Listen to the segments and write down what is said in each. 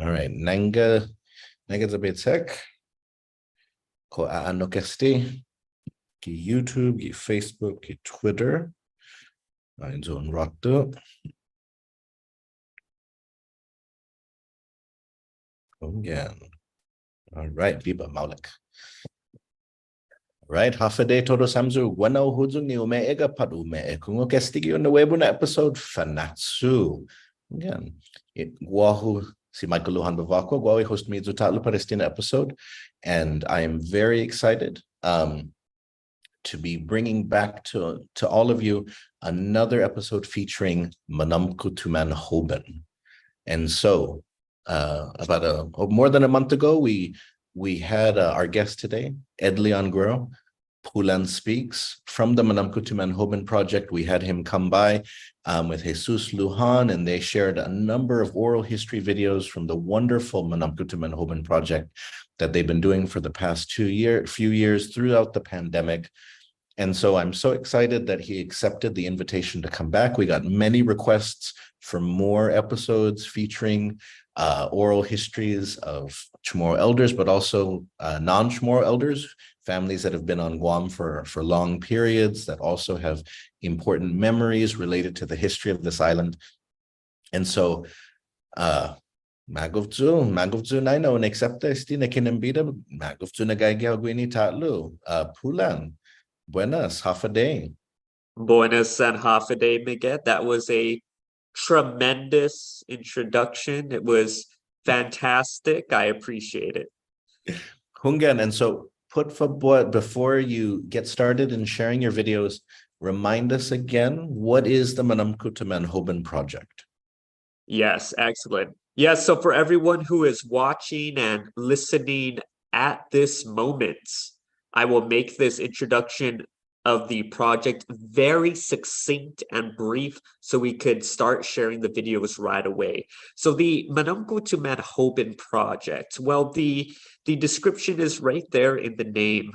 All right. Nanga zabetek. Ko aano kesti. Ki YouTube, ki Facebook, ki Twitter. Ein zone rockte. Again. All right. Biba Maulik. Right, Hafade Todo Samzu, Wano Huzu ni Ega Padu me Kungo Kestigi on the Webuna episode Fanatsu. Again, Guahu si Michael Luhan Bavako, Guawi host me Zutatlu Palestina episode, and I am very excited to be bringing back to all of you another episode featuring Manåmko to Manhoben. And so, about more than a month ago, we had our guest today, Ed Leon Guerrero, Pulan Speaks, from the Manåmko to Manhoben project. We had him come by with Jesus Lujan, and they shared a number of oral history videos from the wonderful Manåmko to Manhoben project that they've been doing for the past few years throughout the pandemic. And so I'm so excited that he accepted the invitation to come back. We got many requests for more episodes featuring oral histories of Chamorro elders, but also non-Chamorro elders, families that have been on Guam for long periods, that also have important memories related to the history of this island. And so, Maguvzu naino nexepta esti nekinembida Maguvzu nagagyaw gwini tatlu Pulan. Buenas, half a day. Buenas and half a day, Miguel. That was a tremendous introduction. It was fantastic. I appreciate it. Hungan, and so before you get started in sharing your videos, remind us again, what is the Manåmko to Manhoben project? Yes, excellent. Yes, so for everyone who is watching and listening at this moment, I will make this introduction of the project very succinct and brief so we could start sharing the videos right away. So the Manåmko to Manhoben project, well, the description is right there in the name,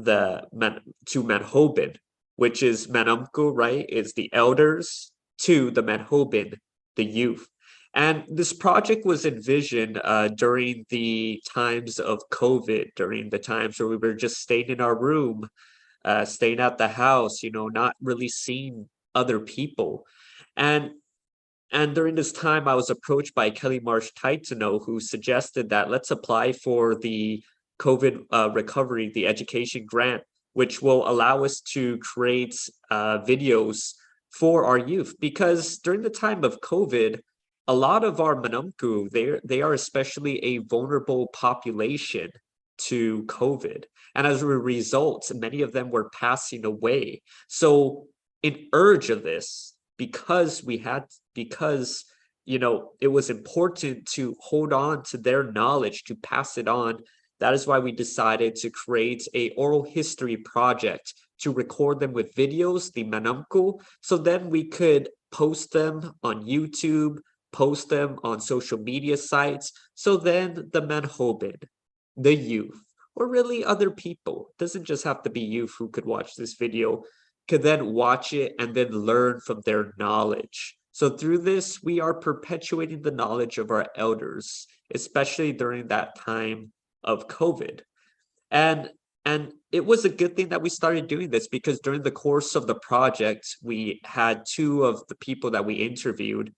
to Manhoben, which is Manåmko, right, is the elders, to the Manhoben, the youth. And this project was envisioned during the times of COVID, during the times where we were just staying in our room, staying at the house, not really seeing other people. And during this time, I was approached by Kelly Marsh Taitano, who suggested that let's apply for the COVID recovery, the education grant, which will allow us to create videos for our youth. Because during the time of COVID, a lot of our Manåmko, they are especially a vulnerable population to COVID. And as a result, many of them were passing away. So in urge of this, because it was important to hold on to their knowledge, to pass it on. That is why we decided to create a oral history project to record them with videos, the Manåmko, so then we could post them on YouTube, post them on social media sites. So then the Manhoben, the youth, or really other people, it doesn't just have to be youth who could watch this video, could then watch it and then learn from their knowledge. So through this, we are perpetuating the knowledge of our elders, especially during that time of COVID. And it was a good thing that we started doing this, because during the course of the project, we had two of the people that we interviewed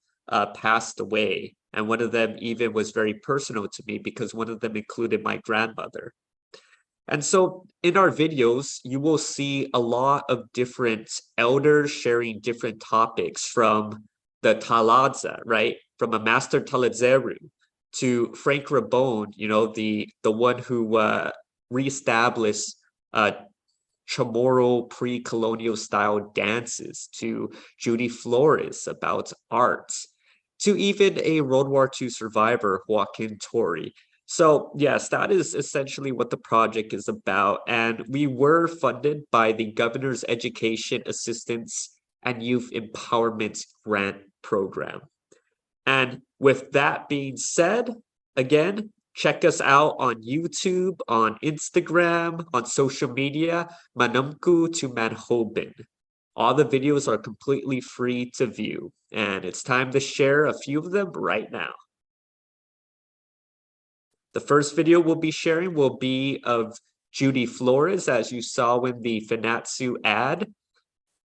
passed away. And one of them even was very personal to me, because one of them included my grandmother. And so in our videos, you will see a lot of different elders sharing different topics, from the Taladza, right? From a Master Taladzeru to Frank Rabone, the one who reestablished Chamoru pre-colonial style dances, to Judy Flores about art, to even a World War II survivor, Joaquin Torre. So yes, that is essentially what the project is about. And we were funded by the Governor's Education Assistance and Youth Empowerment Grant Program. And with that being said, again, check us out on YouTube, on Instagram, on social media, Manåmko to Manhoben. All the videos are completely free to view, and it's time to share a few of them right now. The first video we'll be sharing will be of Judy Flores, as you saw in the Fanatsu ad.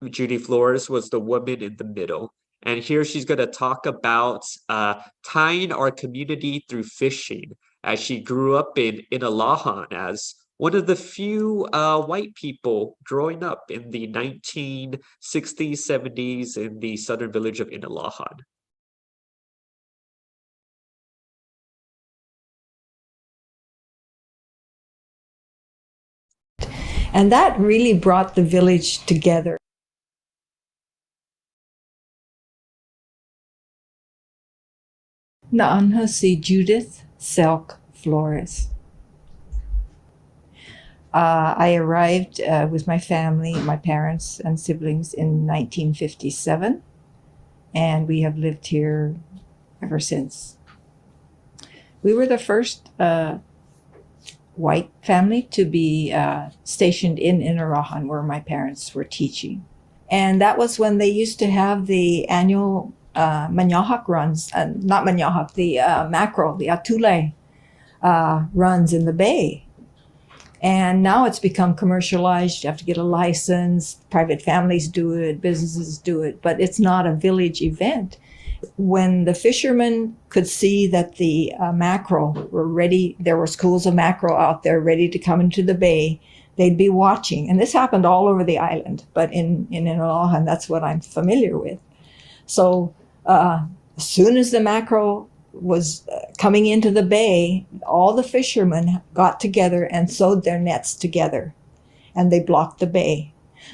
Judy Flores was the woman in the middle. And here she's going to talk about tying our community through fishing, as she grew up in Inalahan as one of the few white people growing up in the 1960s, 70s in the southern village of Inalahan. And that really brought the village together. Naanha si Judith Selk Flores. I arrived with my family, my parents and siblings in 1957, and we have lived here ever since. We were the first white family to be stationed in Inarahan, where my parents were teaching. And that was when they used to have the annual Manahak runs, not Manahak, the mackerel, the atulay runs in the bay. And now it's become commercialized. You have to get a license. Private families do it, businesses do it, but it's not a village event. When the fishermen could see that the mackerel were ready, there were schools of mackerel out there ready to come into the bay, they'd be watching. And this happened all over the island, but in Inalahan, that's what I'm familiar with. So as soon as the mackerel was coming into the bay, all the fishermen got together and sewed their nets together, and they blocked the bay.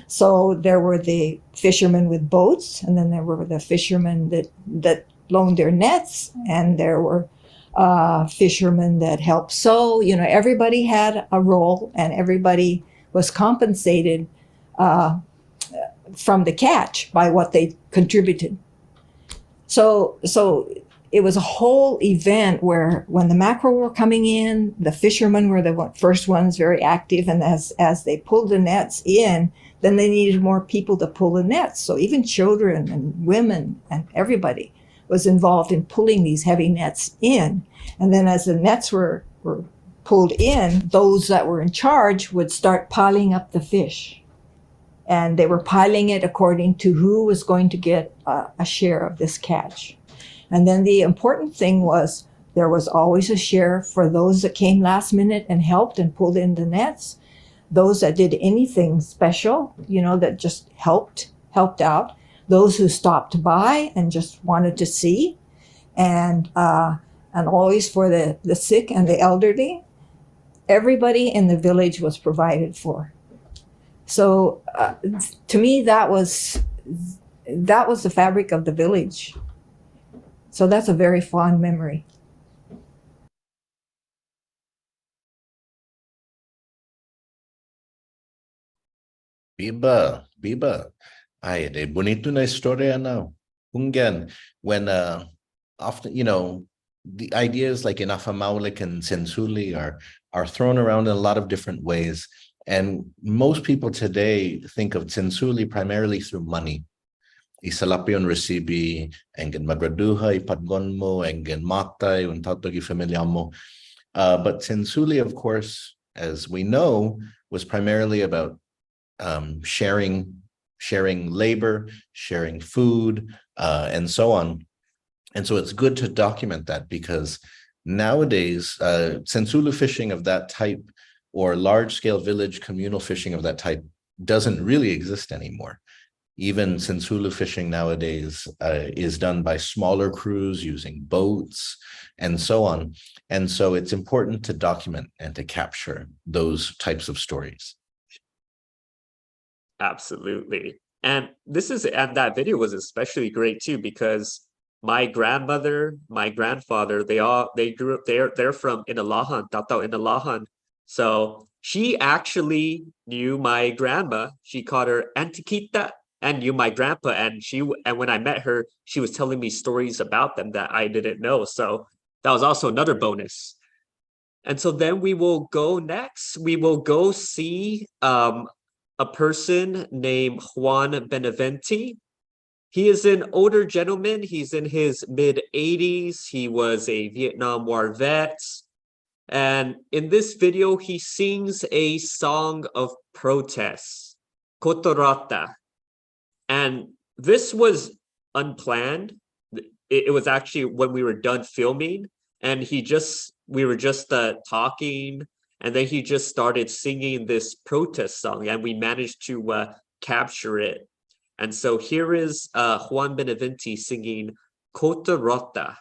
So there were the fishermen with boats, and then there were the fishermen that loaned their nets, and there were fishermen that helped sew. You know, everybody had a role, and everybody was compensated from the catch by what they contributed. So it was a whole event where when the mackerel were coming in, the fishermen were the first ones very active. And as they pulled the nets in, then they needed more people to pull the nets. So even children and women and everybody was involved in pulling these heavy nets in. And then as the nets were pulled in, those that were in charge would start piling up the fish. And they were piling it according to who was going to get a share of this catch. And then the important thing was there was always a share for those that came last minute and helped and pulled in the nets. Those that did anything special, you know, that just helped out. Those who stopped by and just wanted to see. And always for the sick and the elderly. Everybody in the village was provided for. So to me, that was the fabric of the village. So that's a very fond memory. Biba. Ay, de bonito na historia now. Kungen, when often, you know, the ideas like Inafamaulik and Sensuli are thrown around in a lot of different ways. And most people today think of Sensuli primarily through money. Isalapion recibi, engin magraduha, ipadgon mo, engin matay, untatogi familia mo. But Sensuli, of course, as we know, was primarily about sharing labor, sharing food, and so on. And so it's good to document that, because nowadays, Sensulu fishing of that type or large-scale village communal fishing of that type doesn't really exist anymore. Even Sensulu fishing nowadays is done by smaller crews using boats and so on. And so it's important to document and to capture those types of stories. Absolutely. And that video was especially great too, because my grandmother, my grandfather, they grew up there. They're from Inalahan, Tatao Inalahan. So she actually knew my grandma. She called her Antiquita, and knew my grandpa. And when I met her, she was telling me stories about them that I didn't know. So that was also another bonus. And so then we will go next. We will go see a person named Juan Benavente. He is an older gentleman. He's in his mid-80s. He was a Vietnam War vet. And in this video, he sings a song of protest, Kotorata. And this was unplanned. It was actually when we were done filming, and we were just talking, and then he just started singing this protest song, and we managed to capture it. And so here is Juan Benavente singing Kotorata.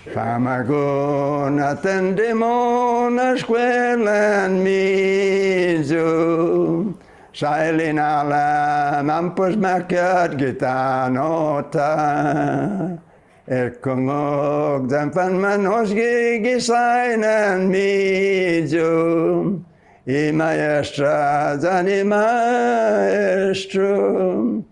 Famagun attendemo na scuola in mezzo, sailing alla mampus macat gitanota, kungog zampan manos gigisain in mezzo, I maestra zani maestro,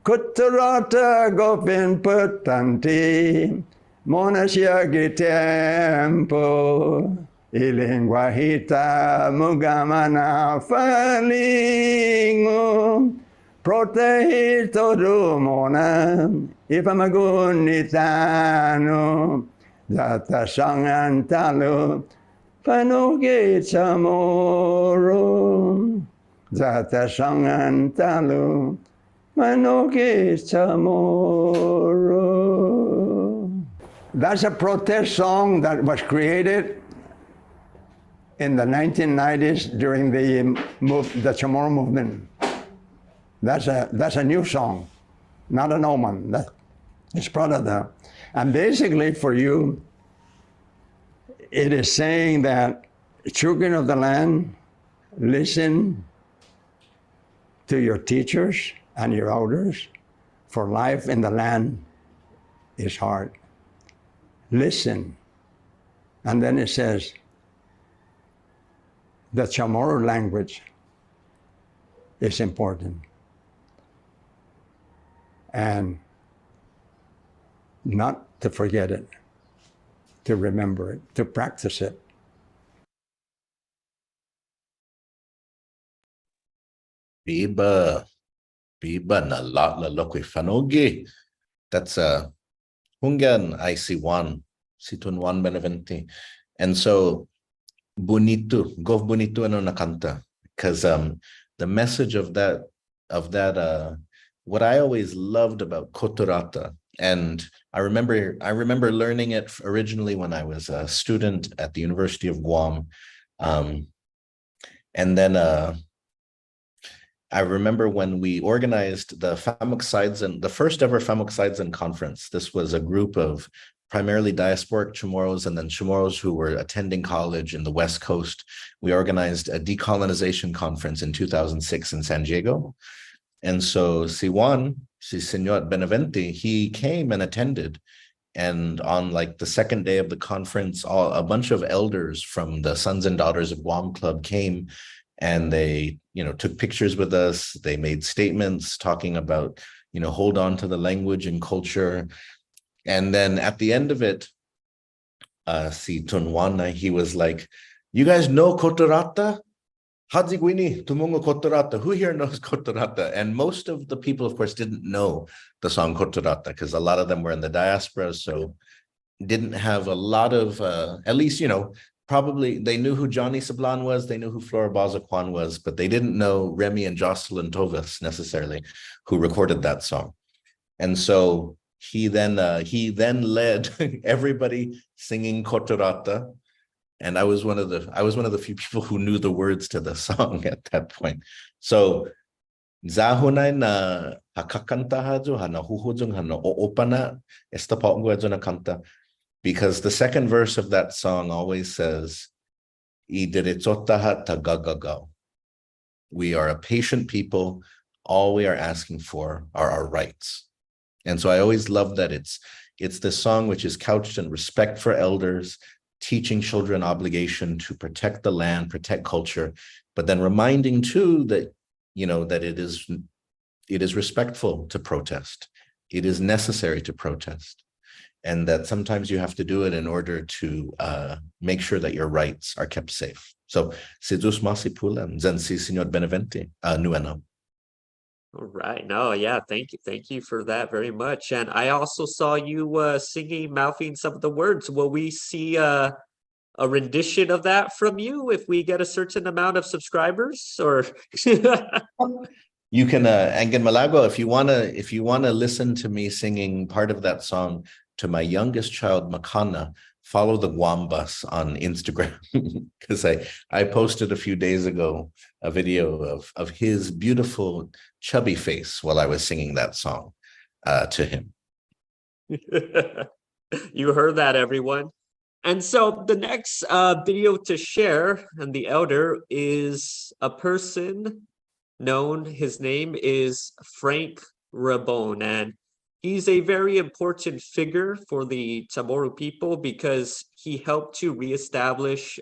Kotorata gopin putanti, Monasiagi tempo, ilinguahita mugamana falingo, protehito dumona, ifamagunitano, zata sangantalo, panoge Chamoru, zata sangantalo, panoge Chamoru. That's a protest song that was created in the 1990s during the Chamoru movement. That's a new song, not an old one. It's part of the, and basically for you, it is saying that children of the land, listen to your teachers and your elders, for life in the land is hard. Listen. And then it says, the Chamoru language is important. And not to forget it, to remember it, to practice it. Biba na lot la lokwe fanogi. That's Hungan IC1, Situn 1 Benavente. And so bonito, gov bonito ano nakanta. Because the message of that, what I always loved about Kotorata, and I remember learning it originally when I was a student at the University of Guam. And then I remember when we organized the the first ever Famuksaidzen conference. This was a group of primarily diasporic Chamoros and then Chamoros who were attending college in the West Coast. We organized a decolonization conference in 2006 in San Diego. And so Siwan, Senor Benavente, he came and attended. And on like the second day of the conference, a bunch of elders from the Sons and Daughters of Guam Club came, and they, took pictures with us. They made statements talking about, hold on to the language and culture. And then at the end of it, si Tunwana, he was like, you guys know Kotorata? Hadzigwini, Tumungo Kotorata. Who here knows Kotorata? And most of the people, of course, didn't know the song Kotorata because a lot of them were in the diaspora. So didn't have a lot of, at least, probably they knew who Johnny Sablan was, they knew who Flora Bazaquan was, but they didn't know Remy and Jocelyn Tovas necessarily, who recorded that song. And so he then led everybody singing Kotorata, and I was one of the few people who knew the words to the song at that point. So Zahunay na hakakanta haju hana huhujung hana oopana esta paungwa na kanta. Because the second verse of that song always says, we are a patient people. All we are asking for are our rights. And so I always love that it's this song which is couched in respect for elders, teaching children obligation to protect the land, protect culture, but then reminding too that, that it is respectful to protest. it is necessary to protest, and that sometimes you have to do it in order to make sure that your rights are kept safe. So, Sidus Masipulam, Zansi Signor Beneventi, Nueno. All right. No, yeah, thank you. Thank you for that very much. And I also saw you singing, mouthing some of the words. Will we see a rendition of that from you if we get a certain amount of subscribers? Or You can Angan Malago, if you wanna listen to me singing part of that song to my youngest child, Makana, follow the Guam bus on Instagram, because I posted a few days ago a video of his beautiful chubby face while I was singing that song to him. You heard that, everyone. And so the next video to share, and the elder, is a person known. His name is Frank Rabon, and he's a very important figure for the Chamoru people because he helped to reestablish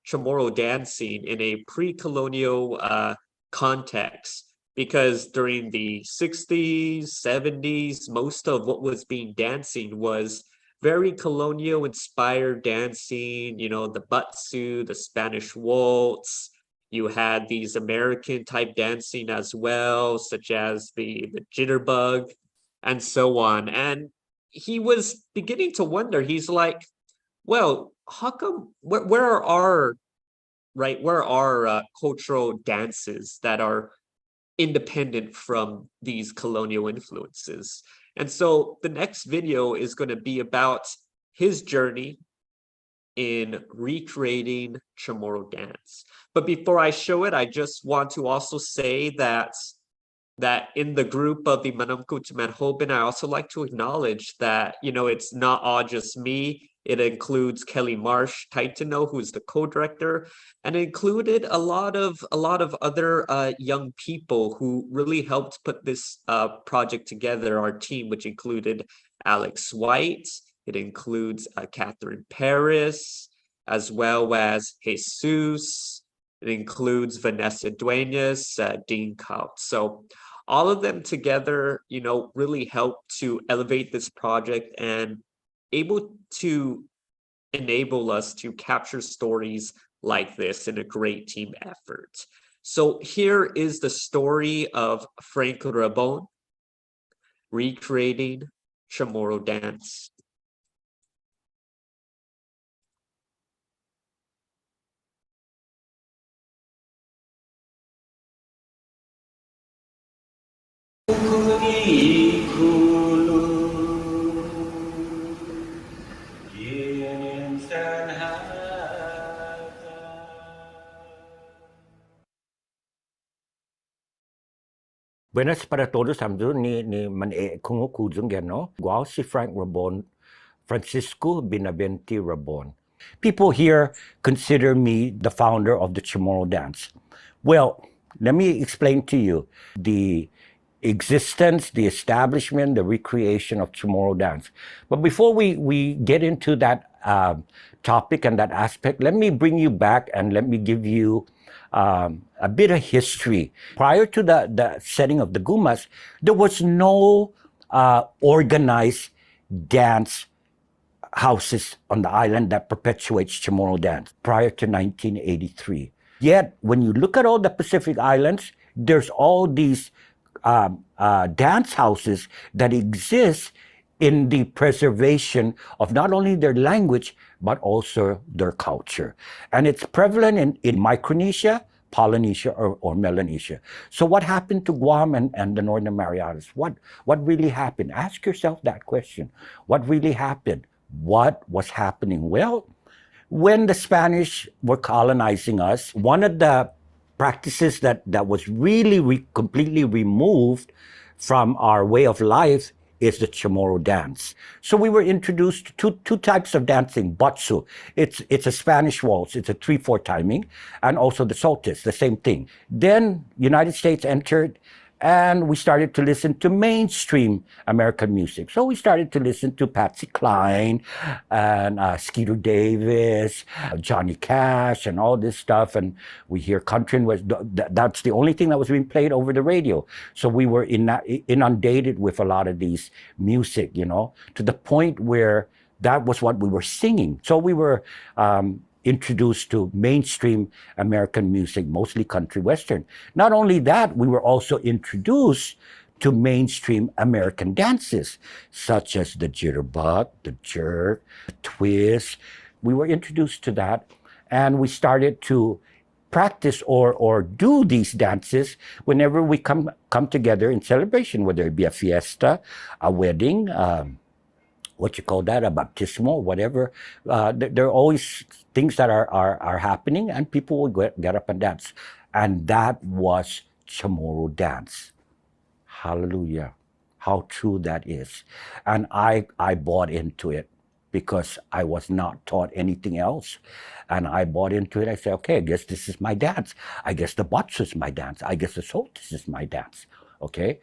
Chamorro dancing in a pre-colonial context. Because during the 60s, 70s, most of what was being dancing was very colonial inspired dancing, you know, the batsu, the Spanish waltz. You had these American type dancing as well, such as the jitterbug and so on. And he was beginning to wonder, he's like, well, how come, where are our cultural dances that are independent from these colonial influences? And so the next video is going to be about his journey in recreating Chamorro dance. But before I show it, I just want to also say that in the group of the Manåmko to Manhoben, I also like to acknowledge that, you know, it's not all just me. It includes Kelly Marsh Titano, who's the co-director, and it included a lot of other young people who really helped put this project together. Our team, which included Alex White, it includes Catherine Paris, as well as Jesus. It includes Vanessa Duenas, Dean Kaut. So all of them together, you know, really helped to elevate this project and able to enable us to capture stories like this in a great team effort. So here is the story of Frank Rabon recreating Chamorro dance. Buenas para todos, hamdu ni Man'e kuzungeno. Guau si Frank Rabon, Francisco Binaventi Rabon. People here consider me the founder of the Chamorro dance. Well, let me explain to you the existence, the establishment, the recreation of Chamorro dance. But before we get into that topic and that aspect, let me bring you back and let me give you a bit of history. Prior to the setting of the Gumas, there was no organized dance houses on the island that perpetuates Chamorro dance prior to 1983. Yet, when you look at all the Pacific Islands, there's all these dance houses that exist in the preservation of not only their language, but also their culture. And it's prevalent in Micronesia, Polynesia, or Melanesia. So what happened to Guam and the Northern Marianas? What really happened? Ask yourself that question. What really happened? What was happening? Well, when the Spanish were colonizing us, one of the practices that was really completely removed from our way of life is the Chamorro dance. So we were introduced to two types of dancing. Batsu, it's a Spanish waltz, it's a 3/4 timing, and also the solstice, the same thing. Then United States entered, And we started to listen to mainstream American music. So we started to listen to Patsy Cline and Skeeter Davis, Johnny Cash, and all this stuff. And we hear country, and that's the only thing that was being played over the radio. So we were inundated with a lot of these music, you know, to the point where that was what we were singing. So we were introduced to mainstream American music, mostly country western. Not only that, we were also introduced to mainstream American dances, such as the jitterbug, the jerk, the twist. We were introduced to that, and we started to practice or do these dances whenever we come together in celebration, whether it be a fiesta, a wedding, what you call that, a baptismal, whatever. There are always things that are happening, and people will get up and dance. And that was Chamoru dance. Hallelujah. How true that is. And I bought into it because I was not taught anything else. And I bought into it. I said, okay, I guess this is my dance. I guess the Batsu is my dance. I guess the Solstice is my dance. Okay?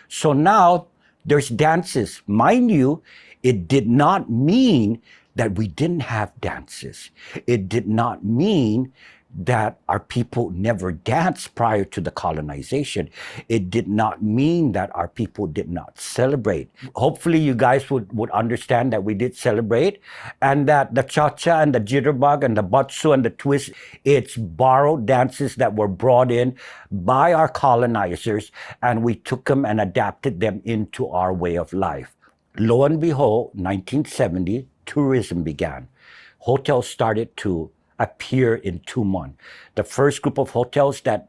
So now there's dances. Mind you, it did not mean that we didn't have dances. It did not mean that our people never danced prior to the colonization. It did not mean that our people did not celebrate. Hopefully you guys would understand that we did celebrate, and that the cha-cha and the jitterbug and the batsu and the twist, it's borrowed dances that were brought in by our colonizers, and we took them and adapted them into our way of life. Lo and behold, 1970, tourism began. Hotels started to appear in Tumon. The first group of hotels that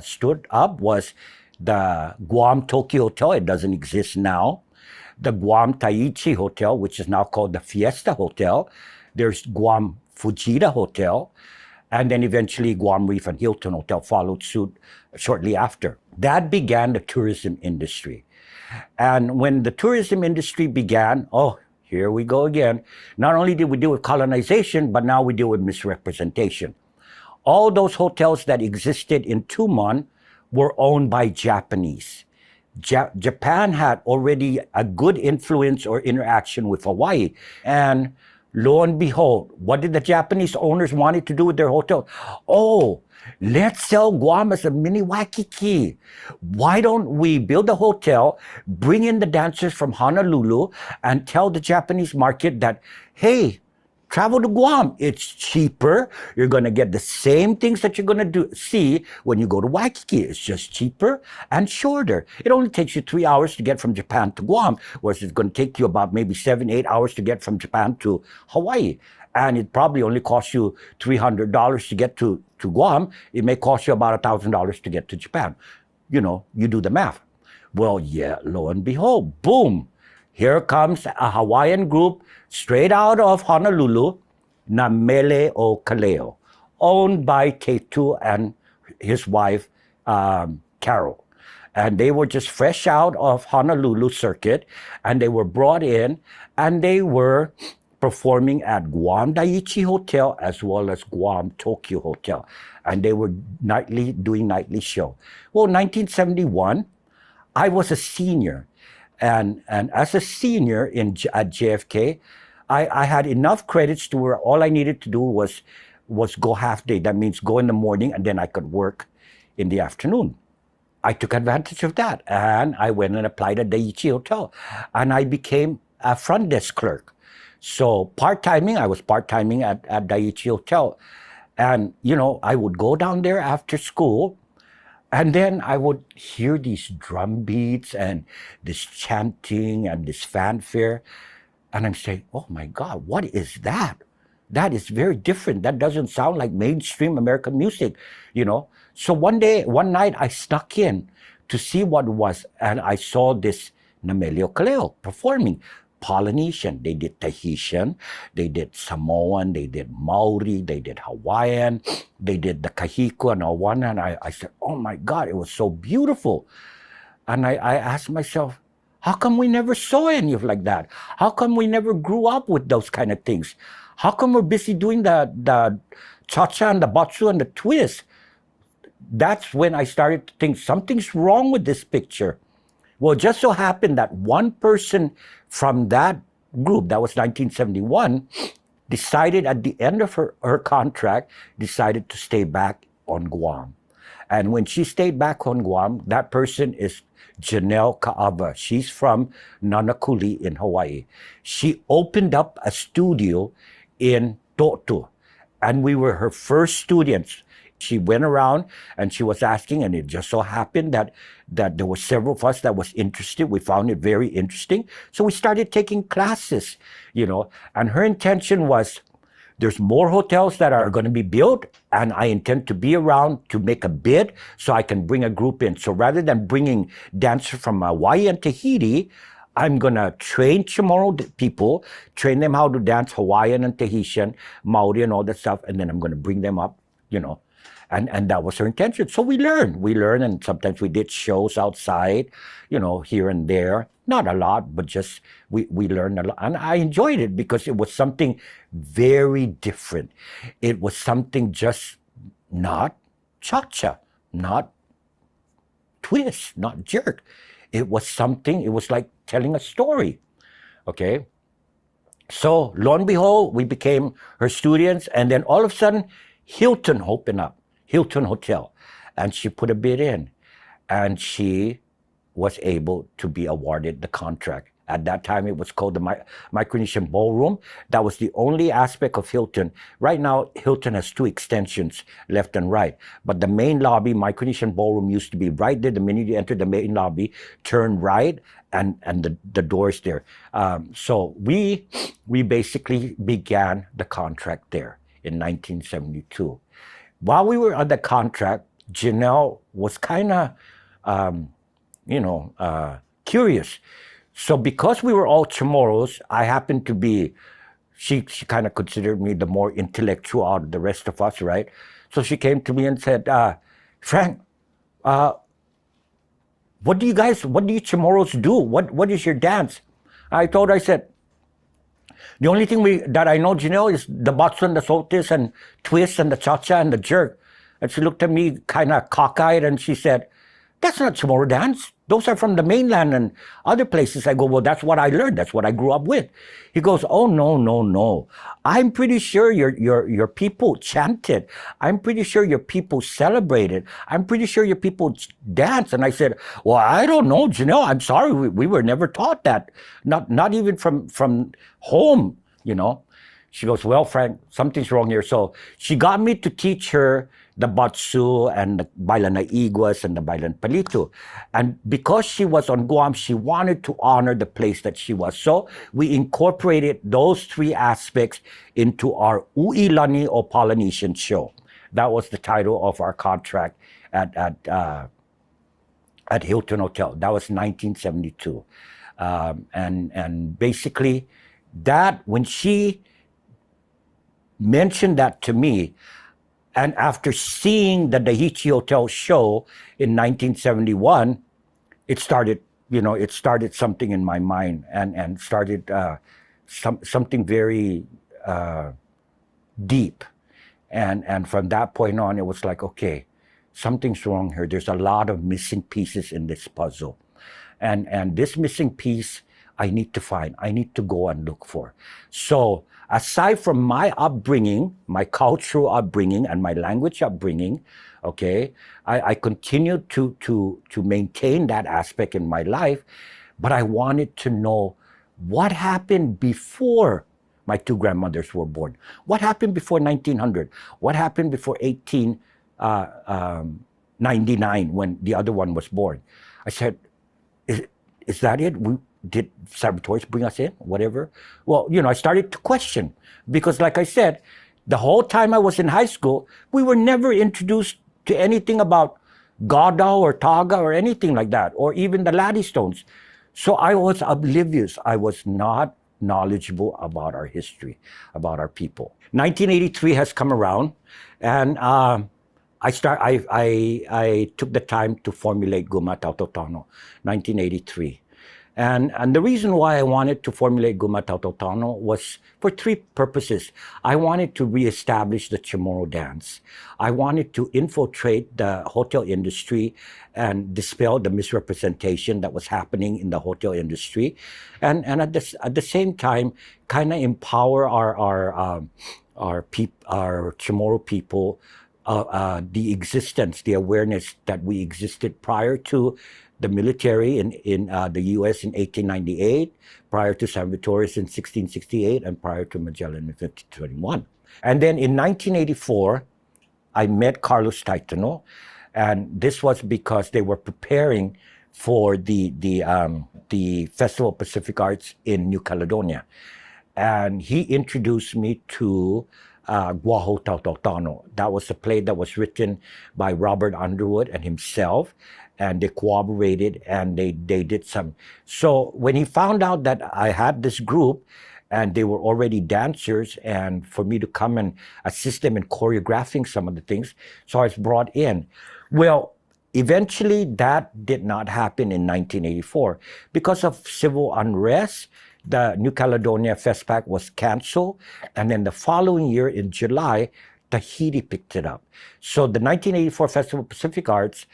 stood up was the Guam Tokyo Hotel. It doesn't exist now. The Guam Taichi Hotel, which is now called the Fiesta Hotel. There's Guam Fujita Hotel. And then eventually Guam Reef and Hilton Hotel followed suit shortly after. That began the tourism industry. And when the tourism industry began, here we go again. Not only did we deal with colonization, but now we deal with misrepresentation. All those hotels that existed in Tumon were owned by Japanese. Japan had already a good influence or interaction with Hawaii. And lo and behold, what did the Japanese owners wanted to do with their hotel? Let's sell Guam as a mini Waikiki. Why don't we build a hotel, bring in the dancers from Honolulu, and tell the Japanese market that, hey, travel to Guam. It's cheaper. You're going to get the same things that you're going to see when you go to Waikiki. It's just cheaper and shorter. It only takes you 3 hours to get from Japan to Guam, whereas it's going to take you about maybe 7-8 hours to get from Japan to Hawaii. And it probably only costs you $300 to get to Guam. It may cost you about $1,000 to get to Japan. You know, you do the math. Well, yeah, lo and behold, boom. Here comes a Hawaiian group straight out of Honolulu, na Mele o Kaleo, owned by Tetu and his wife, Carol. And they were just fresh out of Honolulu circuit, and they were brought in, and they were performing at Guam Daiichi Hotel as well as Guam Tokyo Hotel. And they were doing nightly show. Well, 1971, I was a senior. And as a senior at JFK, I had enough credits to where all I needed to do was go half day. That means go in the morning and then I could work in the afternoon. I took advantage of that and I went and applied at Daiichi Hotel. And I became a front desk clerk. So I was part-timing at Daiichi Hotel. And, you know, I would go down there after school, and then I would hear these drum beats and this chanting and this fanfare. And I'm saying, oh my God, what is that? That is very different. That doesn't sound like mainstream American music, you know. So one night I snuck in to see what it was, and I saw this Namelio Kaleo performing. Polynesian, they did Tahitian, they did Samoan, they did Maori, they did Hawaiian, they did the Kahiko and Awana, and I said, oh my God, it was so beautiful. And I asked myself, how come we never saw any of like that? How come we never grew up with those kind of things? How come we're busy doing the cha-cha and the batsu and the twist? that's when I started to think something's wrong with this picture. Well, it just so happened that one person from that group, that was 1971, decided at the end of her contract, decided to stay back on Guam. And when she stayed back on Guam, that person is Janelle Kaava. She's from Nanakuli in Hawaii. She opened up a studio in To'otu, and we were her first students. She went around and she was asking, and it just so happened that there were several of us that was interested. We found it very interesting. So we started taking classes, and her intention was, there's more hotels that are going to be built, and I intend to be around to make a bid so I can bring a group in. So rather than bringing dancers from Hawaii and Tahiti, I'm going to train Chamoru people, train them how to dance Hawaiian and Tahitian, Maori and all that stuff, and then I'm going to bring them up, And that was her intention. So we learned, and sometimes we did shows outside, here and there. Not a lot, but just we learned a lot. And I enjoyed it because it was something very different. It was something just not cha-cha, not twist, not jerk. It was like telling a story, okay? So lo and behold, we became her students, and then all of a sudden, Hilton opened up. Hilton Hotel, and she put a bid in, and she was able to be awarded the contract. At that time, it was called the Micronesian Ballroom. That was the only aspect of Hilton. Right now, Hilton has 2 extensions, left and right. But the main lobby, Micronesian Ballroom, used to be right there. The minute you enter the main lobby, turn right, and the doors there. So we basically began the contract there in 1972. While we were on the contract, Janelle was kind of, curious. So because we were all Chamorros, I happened to be, she kind of considered me the more intellectual out of the rest of us, right? So she came to me and said, Frank, what do you Chamorros do? What is your dance? I said, the only thing that I know, Janelle, is the botsu and the sotis and twist and the cha-cha and the jerk. And she looked at me kind of cockeyed and she said, that's not Chamorro dance. Those are from the mainland and other places. I go, well, that's what I learned. That's what I grew up with. He goes, oh, no. I'm pretty sure your people chanted. I'm pretty sure your people celebrated. I'm pretty sure your people danced. And I said, well, I don't know, Janelle. I'm sorry. We were never taught that. Not even from home, She goes, well, Frank, something's wrong here. So she got me to teach her the batsu and the Mina'Huas and the Palito. And because she was on Guam, she wanted to honor the place that she was. So we incorporated those 3 aspects into our Uilani or Polynesian show. That was the title of our contract at Hilton Hotel. That was 1972. And basically that, when she mentioned that to me, and after seeing the Daiichi Hotel show in 1971, it started something in my mind and started something very deep. And from that point on, it was like, okay, something's wrong here. There's a lot of missing pieces in this puzzle. And this missing piece, I need to find. I need to go and look for. So aside from my upbringing, my cultural upbringing and my language upbringing, okay, I continued to maintain that aspect in my life, but I wanted to know what happened before my 2 grandmothers were born. What happened before 1900? What happened before 1899 when the other one was born? I said, is that it? Did saboteurs bring us in? Whatever. Well, I started to question because, like I said, the whole time I was in high school, we were never introduced to anything about Gada or Taga or anything like that, or even the Laddie Stones. So I was oblivious. I was not knowledgeable about our history, about our people. 1983 has come around, and I took the time to formulate Guma Tautotano, 1983. And the reason why I wanted to formulate Guma Tautotano was for three purposes. I wanted to reestablish the Chamorro dance. I wanted to infiltrate the hotel industry and dispel the misrepresentation that was happening in the hotel industry. And at the same time, kind of empower our Chamorro people, the existence, the awareness that we existed prior to the military in the U.S. in 1898, prior to Salvatoris in 1668, and prior to Magellan in 1521. And then in 1984, I met Carlos Taitano, and this was because they were preparing for the Festival of Pacific Arts in New Caledonia. And he introduced me to Guaho Tautotano. That was a play that was written by Robert Underwood and himself, and they cooperated and they did some. So when he found out that I had this group and they were already dancers, and for me to come and assist them in choreographing some of the things, so I was brought in. Well, eventually that did not happen in 1984 because of civil unrest. The New Caledonia Festpac was canceled, and then the following year in July, Tahiti picked it up. So the 1984 Festival of Pacific Arts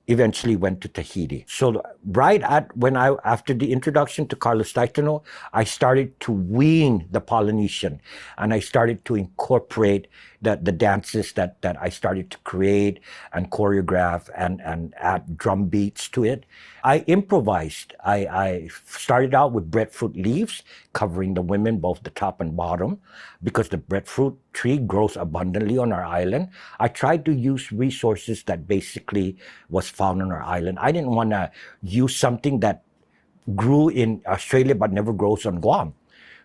eventually went to Tahiti. So right after the introduction to Carlos Taitano, I started to wean the Polynesian, and I started to incorporate the dances that I started to create and choreograph and add drum beats to it. I improvised. I started out with breadfruit leaves, covering the women, both the top and bottom, because the breadfruit tree grows abundantly on our island. I tried to use resources that basically was found on our island. I didn't want to use something that grew in Australia but never grows on Guam.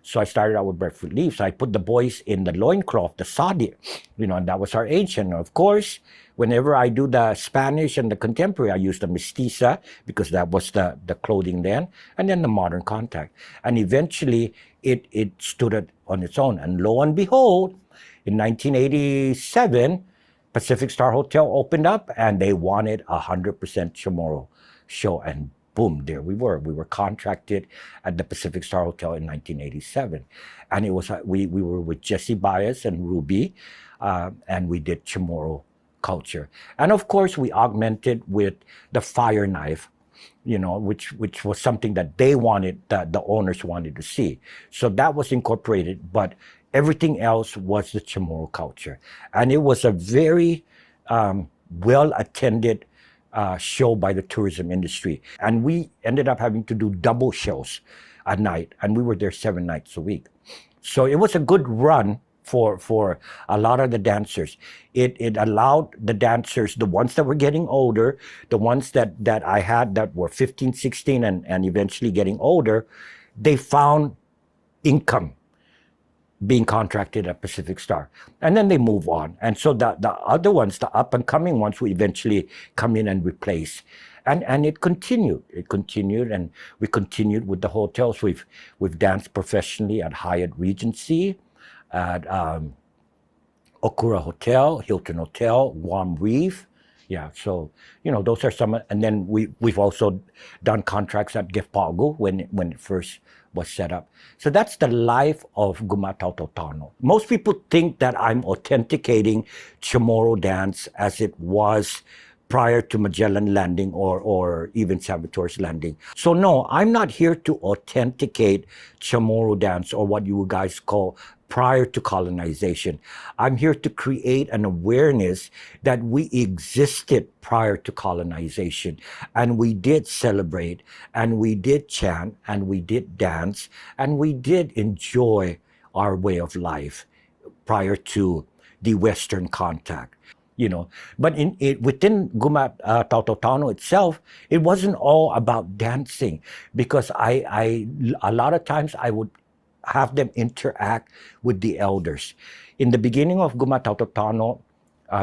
So I started out with breadfruit leaves. I put the boys in the loincloth, the sadi, and that was our ancient. Of course, whenever I do the Spanish and the contemporary, I use the mestiza because that was the clothing then, and then the modern contact. And eventually, it stood on its own. And lo and behold, in 1987, Pacific Star Hotel opened up, and they wanted 100% Chamorro show. And boom, there we were. We were contracted at the Pacific Star Hotel in 1987. And it was we were with Jesse Baez and Ruby, and we did Chamorro culture. And of course, we augmented with the fire knife, which was something that they wanted, that the owners wanted to see. So that was incorporated, but everything else was the Chamorro culture. And it was a very well-attended show by the tourism industry. And we ended up having to do double shows at night, and we were there 7 nights a week. So it was a good run for a lot of the dancers. It allowed the dancers, the ones that were getting older, the ones that I had that were 15, 16, and eventually getting older, they found income being contracted at Pacific Star. And then they move on. And so the other ones, the up and coming ones, would eventually come in and replace. And it continued. It continued, and we continued with the hotels. We've danced professionally at Hyatt Regency, at Okura Hotel, Hilton Hotel, Guam Reef. Yeah, so, those are some, and then we've also done contracts at Gifpagu when it first was set up. So that's the life of Guma Tautotano. Most people think that I'm authenticating Chamorro dance as it was prior to Magellan landing or even Salvatoris landing. So no, I'm not here to authenticate Chamorro dance, or what you guys call prior to colonization. I'm here to create an awareness that we existed prior to colonization, and we did celebrate, and we did chant, and we did dance, and we did enjoy our way of life prior to the Western contact. But within Guma Tautotano itself, it wasn't all about dancing, because I a lot of times I would have them interact with the elders. In the beginning of Guma Tautotano,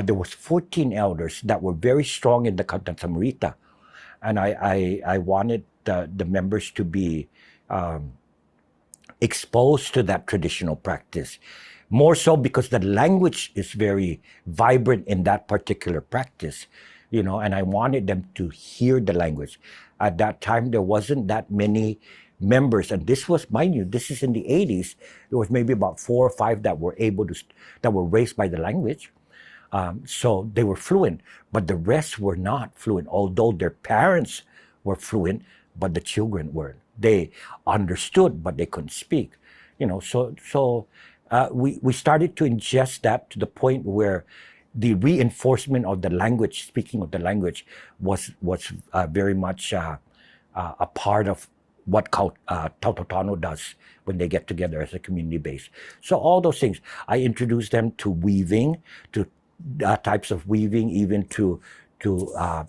there was 14 elders that were very strong in the Kanta Samarita. And I wanted the members to be exposed to that traditional practice. More so because the language is very vibrant in that particular practice. and I wanted them to hear the language. At that time, there wasn't that many members, and this was, mind you, this is in the 80s. There was maybe about 4 or 5 that were that were raised by the language. So they were fluent, but the rest were not fluent, although their parents were fluent, but the children weren't. They understood, but they couldn't speak. So we started to ingest that to the point where the reinforcement of the language, speaking of the language, was very much a part of what Tautotano does when they get together as a community base. So all those things, I introduced them to weaving, to types of weaving, even to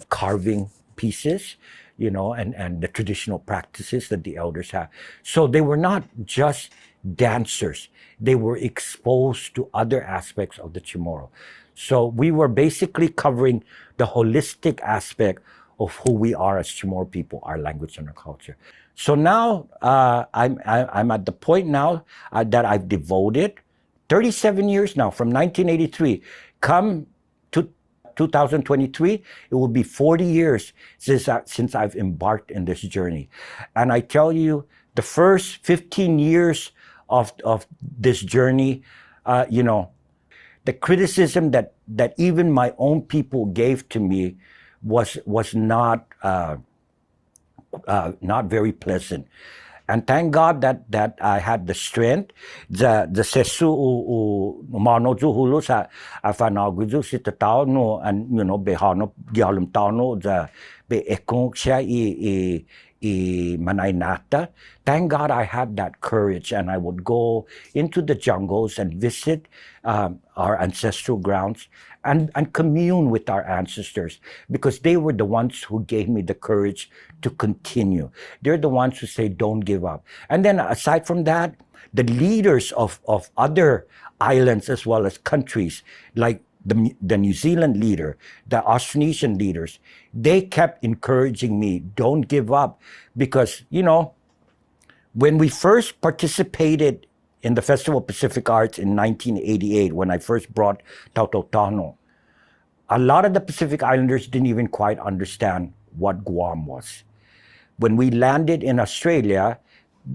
carving pieces, and the traditional practices that the elders have. So they were not just dancers. They were exposed to other aspects of the Chamorro. So we were basically covering the holistic aspect of who we are as Chamorro people, our language and our culture. So now I'm at the point now that I've devoted 37 years now, from 1983. Come to 2023, it will be 40 years since I've embarked in this journey. And I tell you, the first 15 years of this journey, the criticism that even my own people gave to me was not very pleasant. And thank God that I had the strength. The sesu manoju hulu sa afanaguju si tatao no, and behano gialum tao no be ekong siya I Manaynata. Thank God I had that courage, and I would go into the jungles and visit our ancestral grounds and commune with our ancestors, because they were the ones who gave me the courage to continue. They're the ones who say, don't give up. And then aside from that, the leaders of other islands as well as countries, like the New Zealand leader, the Austronesian leaders, they kept encouraging me, don't give up. Because, when we first participated in the Festival of Pacific Arts in 1988, when I first brought Tautotano, a lot of the Pacific Islanders didn't even quite understand what Guam was. When we landed in Australia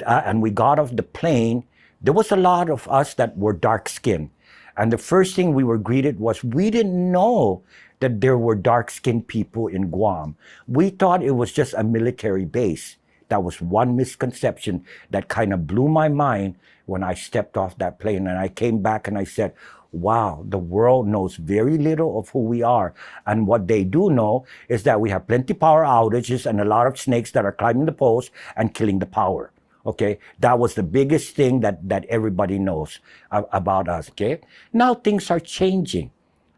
and we got off the plane, there was a lot of us that were dark-skinned. And the first thing we were greeted was, we didn't know that there were dark-skinned people in Guam. We thought it was just a military base. That was one misconception that kind of blew my mind when I stepped off that plane. And I came back and I said, wow, the world knows very little of who we are. And what they do know is that we have plenty power outages and a lot of snakes that are climbing the poles and killing the power. Okay, that was the biggest thing that everybody knows about us. Okay, now things are changing.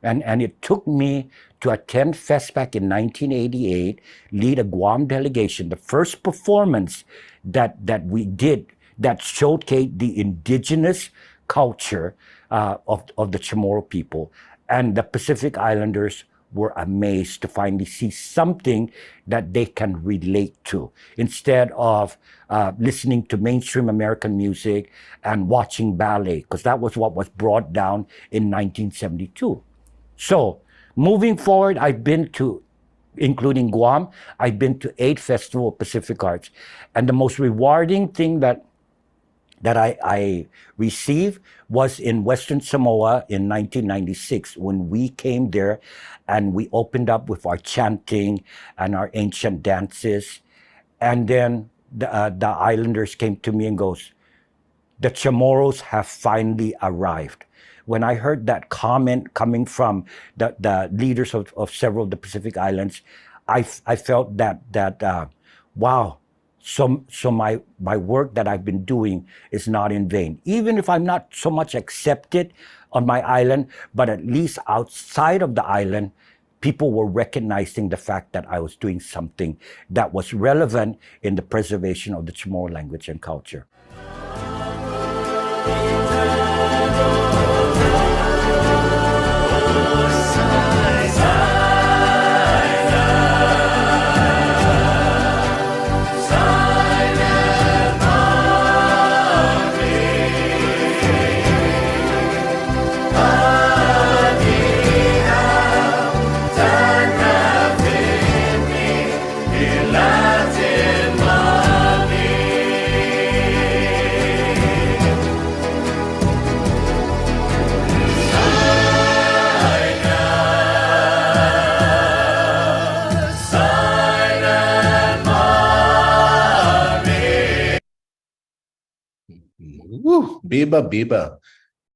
And it took me to attend FESPAC in 1988, lead a Guam delegation, the first performance that we did that showcased the indigenous culture of the Chamorro people. And the Pacific Islanders were amazed to finally see something that they can relate to, instead of listening to mainstream American music and watching ballet, because that was what was brought down in 1972. So, moving forward, I've been to, including Guam, I've been to 8 Festival of Pacific Arts. And the most rewarding thing that I received was in Western Samoa in 1996, when we came there and we opened up with our chanting and our ancient dances. And then the islanders came to me and goes, the Chamorros have finally arrived. When I heard that comment coming from the leaders of several of the Pacific Islands, I felt that wow, so my work that I've been doing is not in vain. Even if I'm not so much accepted on my island, but at least outside of the island, people were recognizing the fact that I was doing something that was relevant in the preservation of the Chamorro language and culture. Woo, Biba, Biba.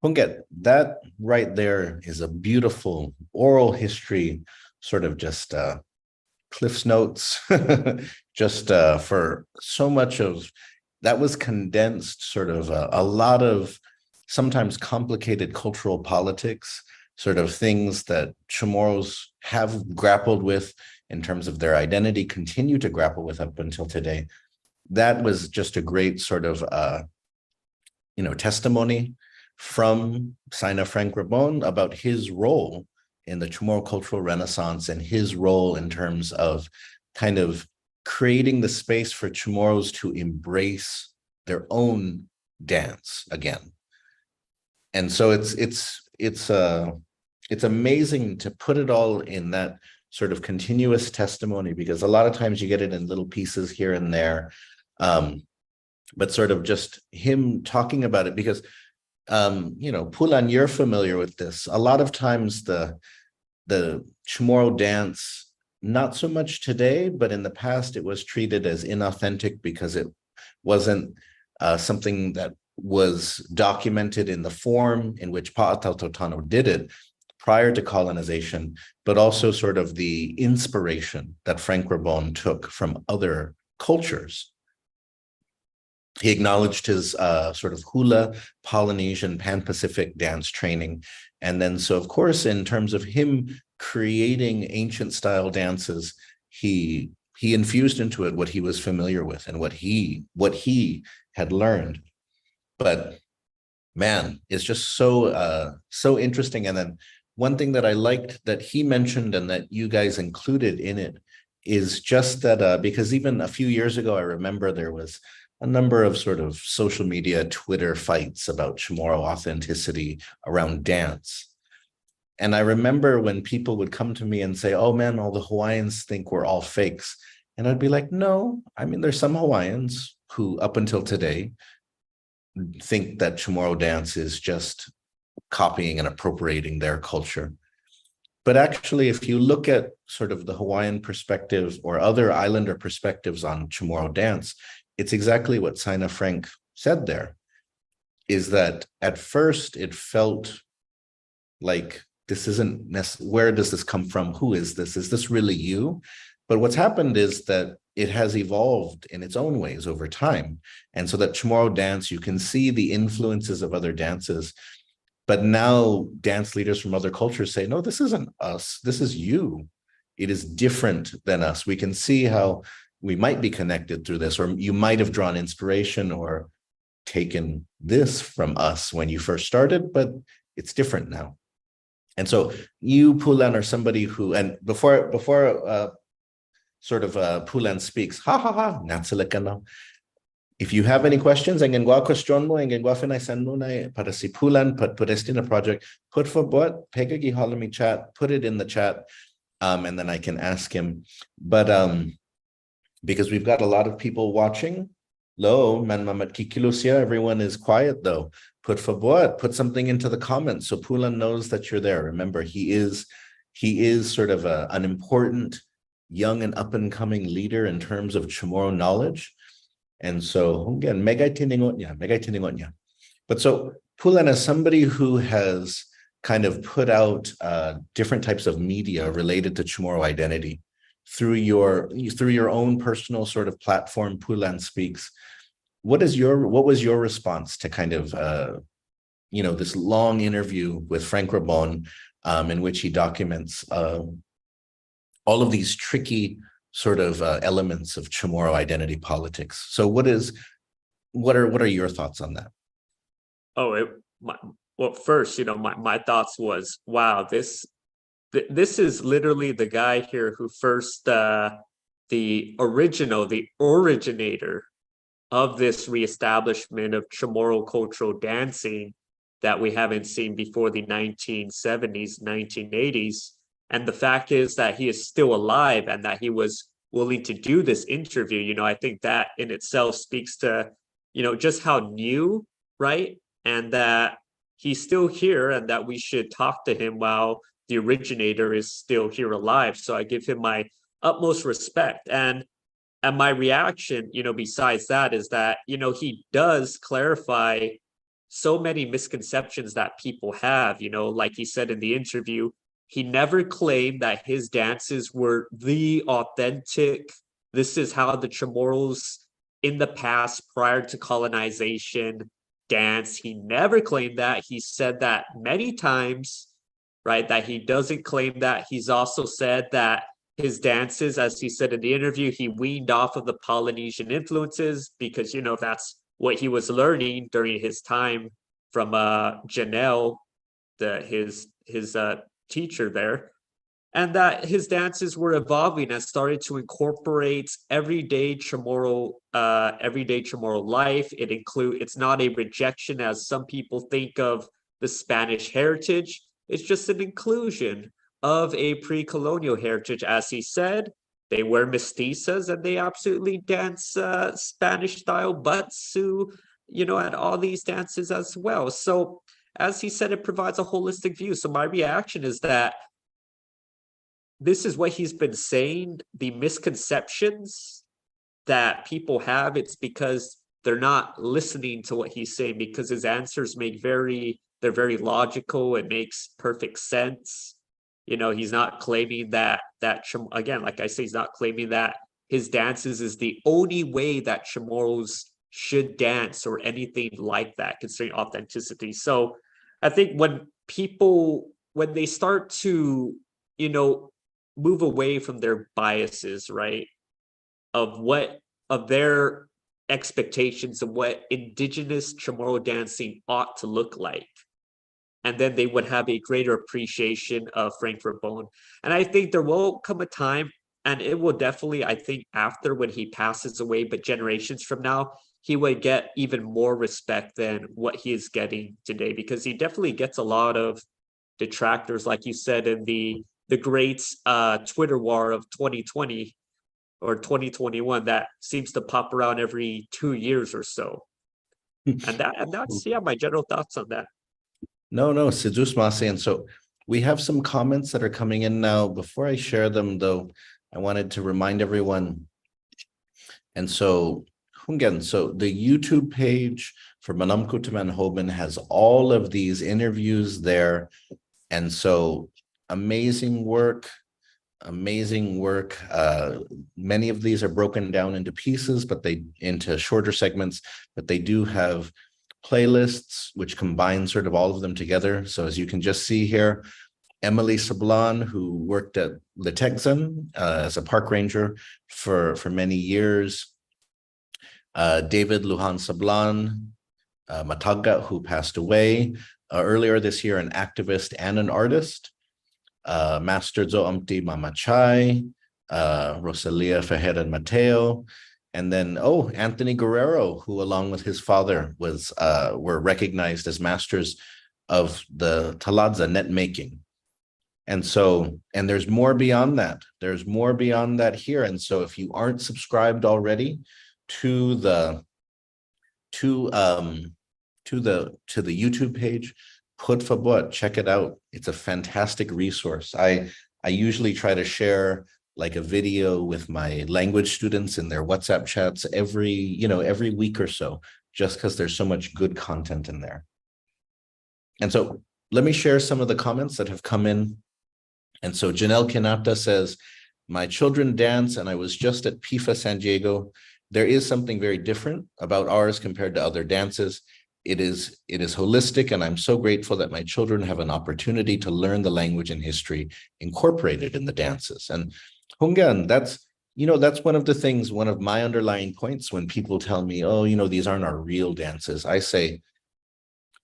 Hunget, that right there is a beautiful oral history, sort of just Cliff's Notes, just for so much of that was condensed, sort of a lot of sometimes complicated cultural politics, sort of things that Chamorros have grappled with in terms of their identity, continue to grapple with up until today. That was just a great sort of testimony from Sina Frank Rabon about his role in the Chamorro cultural renaissance and his role in terms of kind of creating the space for Chamorros to embrace their own dance again. And so it's amazing to put it all in that sort of continuous testimony, because a lot of times you get it in little pieces here and there, but sort of just him talking about it, because Pulan, you're familiar with this. A lot of times the Chamorro dance, not so much today, but in the past it was treated as inauthentic because it wasn't something that was documented in the form in which Pa'atal Totano did it prior to colonization, but also sort of the inspiration that Frank Rabon took from other cultures. He acknowledged his sort of hula, Polynesian, Pan-Pacific dance training. And then, so of course, in terms of him creating ancient style dances, he infused into it what he was familiar with and what he had learned. But man, it's just so interesting. And then one thing that I liked that he mentioned and that you guys included in it is just that because even a few years ago, I remember there was a number of sort of social media, Twitter fights about Chamorro authenticity around dance. And I remember when people would come to me and say, oh man, all the Hawaiians think we're all fakes. And I'd be like, no, I mean, there's some Hawaiians who up until today think that Chamorro dance is just copying and appropriating their culture. But actually, if you look at sort of the Hawaiian perspective or other islander perspectives on Chamorro dance, it's exactly what Sina Frank said there, is that at first it felt like this isn't necessarily, where does this come from? Who is this? Is this really you? But what's happened is that it has evolved in its own ways over time. And so that Chamorro dance, you can see the influences of other dances, but now dance leaders from other cultures say, no, this isn't us, this is you. It is different than us. We can see how we might be connected through this, or you might have drawn inspiration or taken this from us when you first started, but it's different now. And so you, Pulan, are somebody who, and before Pulan speaks, natsilekano. If you have any questions, ang gwa question mo, ang gwa finaisan mo na para si Pulan, put in a project, put for bot, pegagi holami chat, put it in the chat, and then I can ask him. But because we've got a lot of people watching. Lo, man mamat kikilusia, everyone is quiet though. Put something into the comments so Pulan knows that you're there. Remember, he is sort of an important young and up and coming leader in terms of Chamorro knowledge. And so again, megay tiningonya. But so Pulan, as somebody who has kind of put out different types of media related to Chamorro identity, through your own personal sort of platform, Pulan Speaks, what was your response to kind of this long interview with Frank Rabon, in which he documents all of these tricky sort of elements of Chamorro identity politics? So what are your thoughts on that? Well, first, my thoughts was, wow, this is literally the guy here who first, the originator of this reestablishment of Chamorro cultural dancing that we haven't seen before the 1970s, 1980s. And the fact is that he is still alive and that he was willing to do this interview. I think that in itself speaks to, just how new, right? And that he's still here and that we should talk to him while the originator is still here alive. So I give him my utmost respect. And my reaction, besides that, is that, he does clarify so many misconceptions that people have, like he said in the interview, he never claimed that his dances were the authentic, this is how the Chamorros in the past prior to colonization dance. He never claimed that. He said that many times, right? That he doesn't claim that. He's also said that his dances, as he said in the interview, he weaned off of the Polynesian influences because, that's what he was learning during his time from Janelle, his teacher there, and that his dances were evolving and started to incorporate everyday Chamorro life. It's not a rejection as some people think of the Spanish heritage. It's just an inclusion of a pre-colonial heritage. As he said, they wear mestizas and they absolutely dance Spanish style batsu, at all these dances as well. So as he said, it provides a holistic view. So my reaction is that this is what he's been saying. The misconceptions that people have, it's because they're not listening to what he's saying, because his answers they're very logical. It makes perfect sense. He's not claiming that again, like I say, he's not claiming that his dances is the only way that Chamorros should dance or anything like that, considering authenticity. So I think when they start to, move away from their biases, right, of their expectations of what indigenous Chamorro dancing ought to look like, and then they would have a greater appreciation of Frank Rabon. And I think there will come a time, and it will definitely, I think, after when he passes away, but generations from now, he would get even more respect than what he is getting today, because he definitely gets a lot of detractors, like you said, in the great Twitter war of 2020 or 2021 that seems to pop around every 2 years or so. And that's my general thoughts on that. No, Sidus Masi. And so we have some comments that are coming in now. Before I share them, though, I wanted to remind everyone. And so, Hungen, so the YouTube page for Manåmko to Manhoben has all of these interviews there. And so amazing work. Many of these are broken down into pieces, into shorter segments, but they do have playlists which combine sort of all of them together. So as you can just see here, Emily Sablan, who worked at Litexan as a park ranger for many years, David Lujan Sablan, Mataga, who passed away earlier this year, an activist and an artist, Master Zoamti Mamachai, Rosalia Ferreira Mateo, and then Anthony Guerrero, who along with his father were recognized as masters of the Taladza net making. And there's more beyond that. There's more beyond that here. And so if you aren't subscribed already to the YouTube page, Put for Butt, check it out. It's a fantastic resource. I usually try to share like a video with my language students in their WhatsApp chats every week or so, just because there's so much good content in there. And so let me share some of the comments that have come in. And so Janelle Kinata says, my children dance and I was just at PIFA San Diego. There is something very different about ours compared to other dances. It is holistic, and I'm so grateful that my children have an opportunity to learn the language and history incorporated in the dances. And Hungan, that's one of the things, one of my underlying points when people tell me, these aren't our real dances. I say,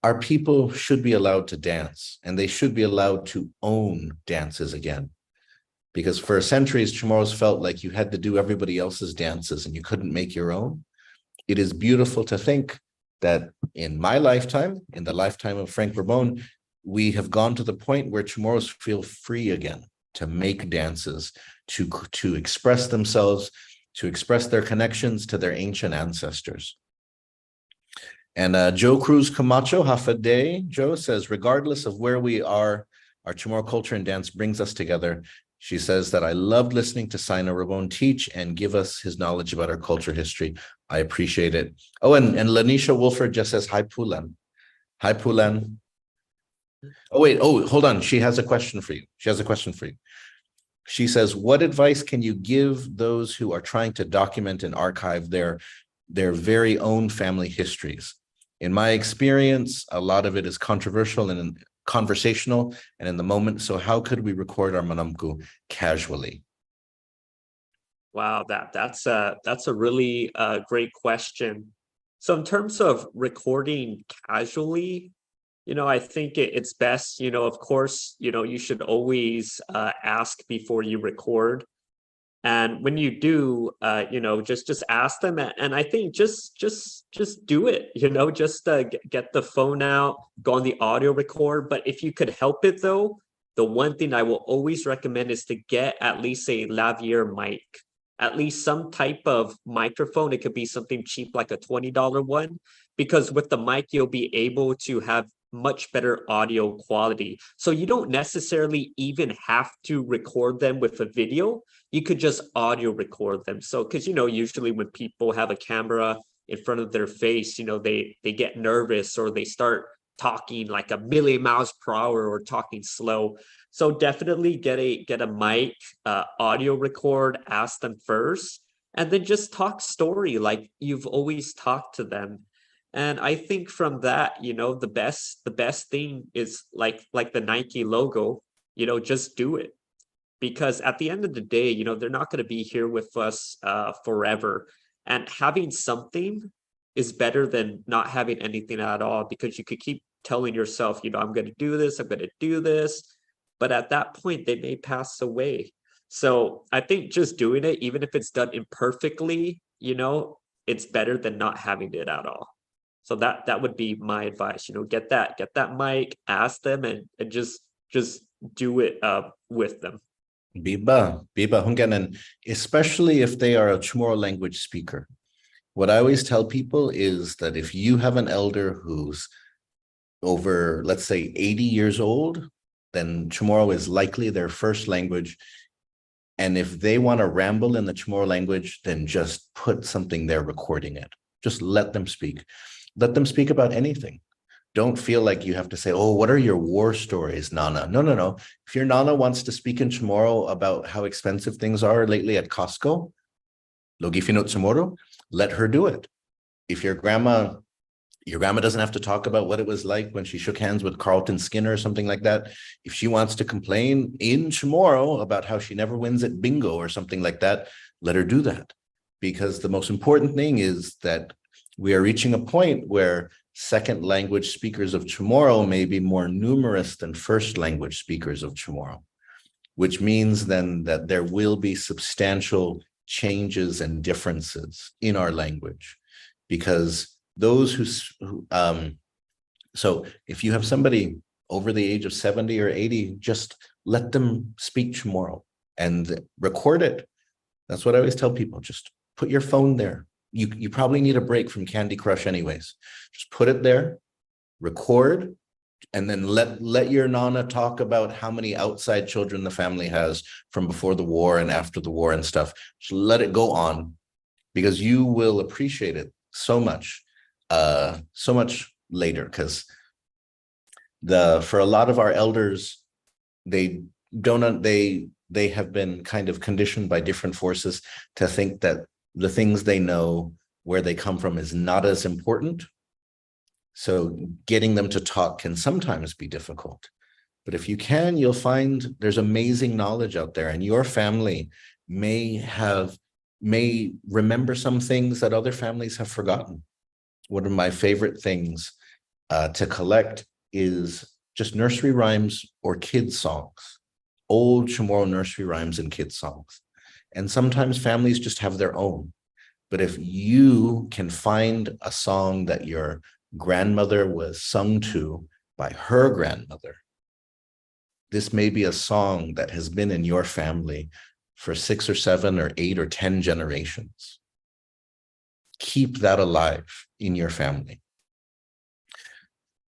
our people should be allowed to dance, and they should be allowed to own dances again. Because for centuries, Chamorros felt like you had to do everybody else's dances and you couldn't make your own. It is beautiful to think that in my lifetime, in the lifetime of Frank Rabon, we have gone to the point where Chamorros feel free again to make dances, to express themselves, to express their connections to their ancient ancestors. And Joe Cruz Camacho, Hafade, Joe says, regardless of where we are, our Chamorro culture and dance brings us together. She says that I loved listening to Sina Rabon teach and give us his knowledge about our culture history. I appreciate it. Oh, and Lanisha Wolford just says, hi, Pulan. Hi, Pulan. Oh, wait. Oh, hold on. She has a question for you. She says, what advice can you give those who are trying to document and archive their very own family histories? In my experience, a lot of it is controversial and conversational and in the moment. So how could we record our Manåmko casually? Wow, that's a really great question. So in terms of recording casually, I think it's best, of course, you should always ask before you record. And when you do, just ask them. And I think just do it, just get the phone out, go on the audio record. But if you could help it though, the one thing I will always recommend is to get at least a lavalier mic, at least some type of microphone. It could be something cheap, like a $20 one, because with the mic, you'll be able to have much better audio quality. So you don't necessarily even have to record them with a video. You could just audio record them. So, because, usually when people have a camera in front of their face, they get nervous or they start talking like a million miles per hour or talking slow. So definitely get a mic, audio record, ask them first, and then just talk story like you've always talked to them. And I think from that, the best thing is like the Nike logo, just do it. Because at the end of the day, they're not going to be here with us forever. And having something is better than not having anything at all, because you could keep telling yourself, I'm going to do this, I'm going to do this. But at that point, they may pass away. So I think just doing it, even if it's done imperfectly, it's better than not having it at all. So that would be my advice. Get that mic, ask them, and just do it with them. Biba Hunganen, especially if they are a Chamorro language speaker. What I always tell people is that if you have an elder who's over, let's say, 80 years old, then Chamorro is likely their first language. And if they want to ramble in the Chamorro language, then just put something there recording it. Just let them speak. Let them speak about anything. Don't feel like you have to say, oh, what are your war stories, Nana? No. If your Nana wants to speak in Chamorro about how expensive things are lately at Costco, Logi Finot Chamorro, let her do it. If your grandma doesn't have to talk about what it was like when she shook hands with Carlton Skinner or something like that. If she wants to complain in Chamorro about how she never wins at bingo or something like that, let her do that. Because the most important thing is that we are reaching a point where second language speakers of Chamorro may be more numerous than first language speakers of Chamorro, which means then that there will be substantial changes and differences in our language. Because those who so if you have somebody over the age of 70 or 80, just let them speak Chamorro and record it. That's what I always tell people. Just put your phone there. You probably need a break from Candy Crush anyways. Just put it there, record, and then let your Nana talk about how many outside children the family has from before the war and after the war and stuff. Just let it go on, because you will appreciate it so much later. Because for a lot of our elders, they have been kind of conditioned by different forces to think that the things they know, where they come from, is not as important. So getting them to talk can sometimes be difficult. But if you can, you'll find there's amazing knowledge out there, and your family may remember some things that other families have forgotten. One of my favorite things to collect is just nursery rhymes or kids songs, old Chamorro nursery rhymes and kids songs. And sometimes families just have their own. But if you can find a song that your grandmother was sung to by her grandmother, this may be a song that has been in your family for 6 or 7 or 8 or 10 generations. Keep that alive in your family.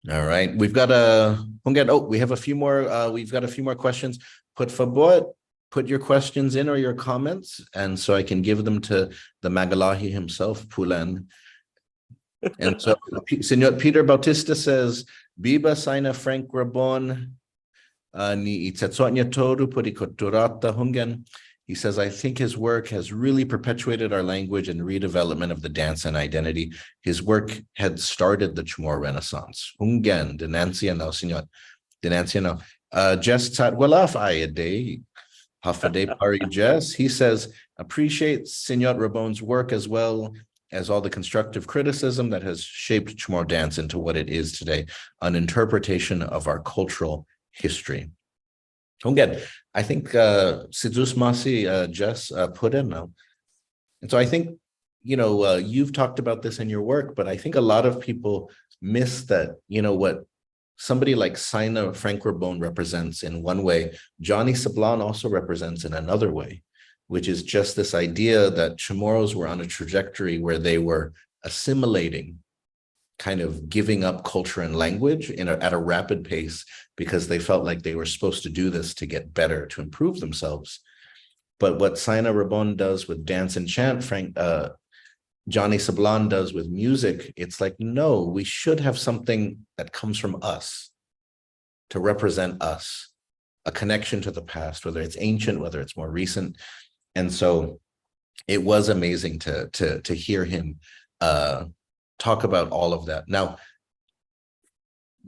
All right, we've got we have a few more. We've got a few more questions. Put your questions in or your comments, and so I can give them to the Magalahi himself, Pulan. And so Senor Peter Bautista says, Biba Saina Frank Rabon ni itetsonya toru purikoturata hungen. He says, I think his work has really perpetuated our language and redevelopment of the dance and identity. His work had started the Chamorro Renaissance. Hungen, denancia no, senor. Denancia no. Jess Tatwalaf Ayade, Hafade Pari Jess. He says, appreciate Senor Rabon's work as well as all the constructive criticism that has shaped Chamorro dance into what it is today, an interpretation of our cultural history. Again, I think Sidus Masi Jess put in now. And so I think, you've talked about this in your work, but I think a lot of people miss that, what somebody like Saina Frank Rabon represents in one way, Johnny Sablan also represents in another way, which is just this idea that Chamorros were on a trajectory where they were assimilating, kind of giving up culture and language at a rapid pace because they felt like they were supposed to do this to get better, to improve themselves. But what Saina Rabon does with dance and chant, Johnny Sablan does with music, it's like, no, we should have something that comes from us to represent us, a connection to the past, whether it's ancient, whether it's more recent. And so it was amazing to hear him talk about all of that. Now,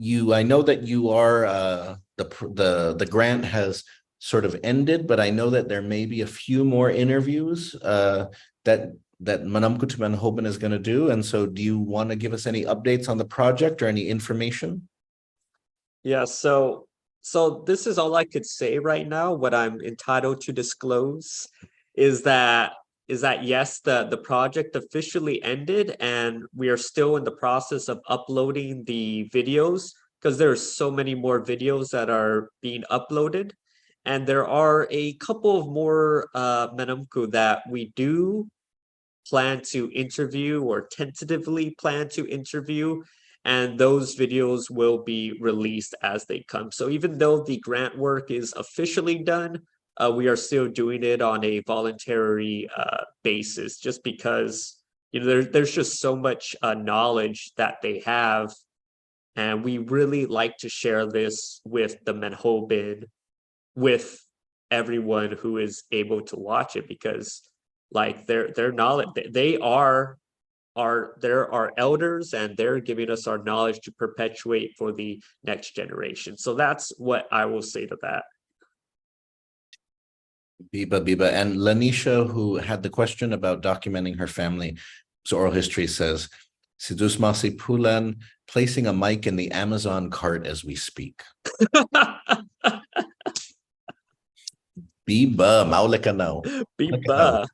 I know that you are the grant has sort of ended, but I know that there may be a few more interviews that Manåmko to Manhoben is going to do. And so do you want to give us any updates on the project or any information? Yeah, so this is all I could say right now. What I'm entitled to disclose is that yes, the project officially ended, and we are still in the process of uploading the videos because there are so many more videos that are being uploaded. And there are a couple of more Manåmko that we do plan to interview or tentatively plan to interview, and those videos will be released as they come. So even though the grant work is officially done, we are still doing it on a voluntary basis, just because there's just so much knowledge that they have, and we really like to share this with the Manhoben, with everyone who is able to watch it, because like their knowledge, they are our elders, and they're giving us our knowledge to perpetuate for the next generation. So that's what I will say to that. Biba. And Lanisha, who had the question about documenting her family's oral history, says, Sidus Masi Pulan placing a mic in the Amazon cart as we speak. Biba, maulika now. Biba.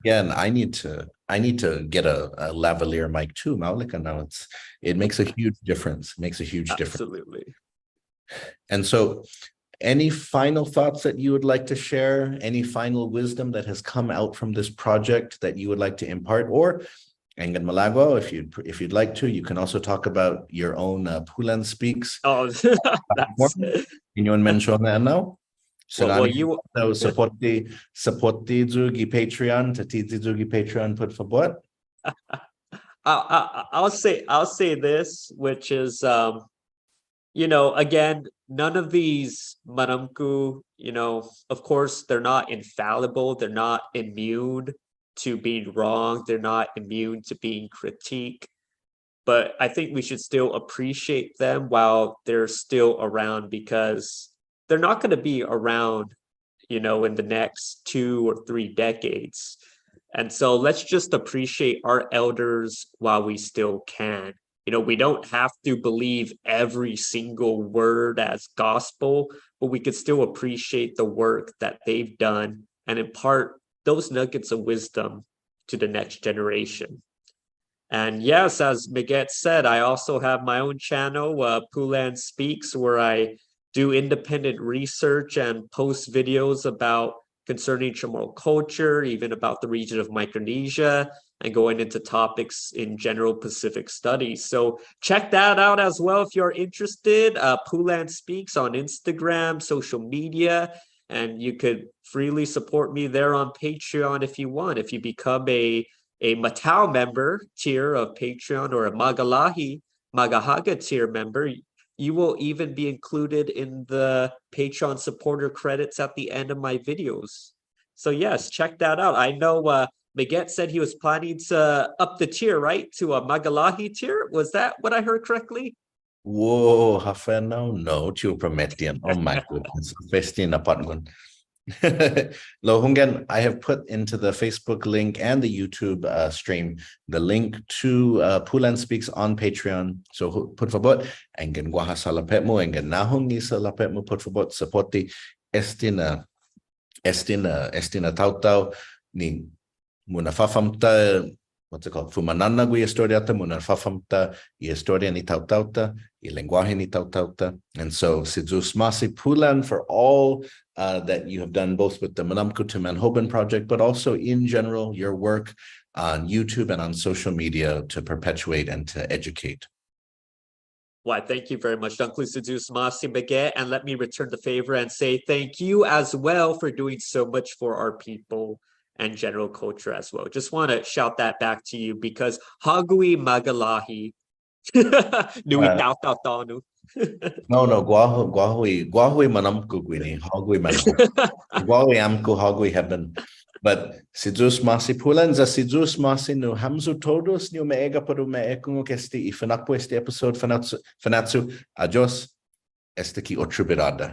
Again, I need to get a lavalier mic too. Maulika now. It makes a huge difference. Absolutely. And so, any final thoughts that you would like to share? Any final wisdom that has come out from this project that you would like to impart? Or, Engan Malagwa, if you'd like to, you can also talk about your own Pulan Speaks. Oh, that's Inyon mention na now. well, you support the Zugi Patreon to Zugi Patreon put for what? I'll say this, which is again, none of these Manåmko, of course, they're not infallible. They're not immune to being wrong. They're not immune to being critiqued. But I think we should still appreciate them while they're still around, because they're not going to be around, in the next 2 or 3 decades. And so let's just appreciate our elders while we still can. We don't have to believe every single word as gospel, but we could still appreciate the work that they've done and impart those nuggets of wisdom to the next generation. And yes, as Miguel said, I also have my own channel, Pulan Speaks, where I do independent research and post videos concerning Chamorro culture, even about the region of Micronesia, and going into topics in general Pacific studies. So check that out as well if you're interested. Pulan Speaks on Instagram, social media, and you could freely support me there on Patreon if you want. If you become a a Matao member tier of Patreon or a Magahaga tier member, you will even be included in the Patreon supporter credits at the end of my videos. So yes, check that out. I know Miguel said he was planning to up the tier, right? To a Magalahi tier. Was that what I heard correctly? Whoa, Hafeno, no, Chu Prometian. Oh my goodness. Festina Patgun. Lohungan, I have put into the Facebook link and the YouTube stream the link to Pulan Speaks on Patreon. So put for bot and gen guaha salapetmo and gen nahungi salapetmo put for bot supporti estina tautau ni munafafamta. What's it called? Fumanana gui historiata munafafamta I historia ni tautauta I lenguaje ni tautauta. And so Sidzus Masi Pulan for all that you have done both with the Manåmko to Manhoben project, but also in general, your work on YouTube and on social media to perpetuate and to educate. Why, thank you very much, Dunkley Sidzus Masi Miguel. And let me return the favor and say thank you as well for doing so much for our people and general culture as well. Just want to shout that back to you because Hagui Magalahi Nui Tau Tau Tau. No, Guahui Manåmko Gwini, Hogui Manhoben. Guahui Amko Hogui Hebben. But Sidzus Masi Pulan za Sidzus Masi no Hamzu todos ni meega paru me ekungo kesti I fanakpo este episode fanatsu. Adios. Este ki otribirada.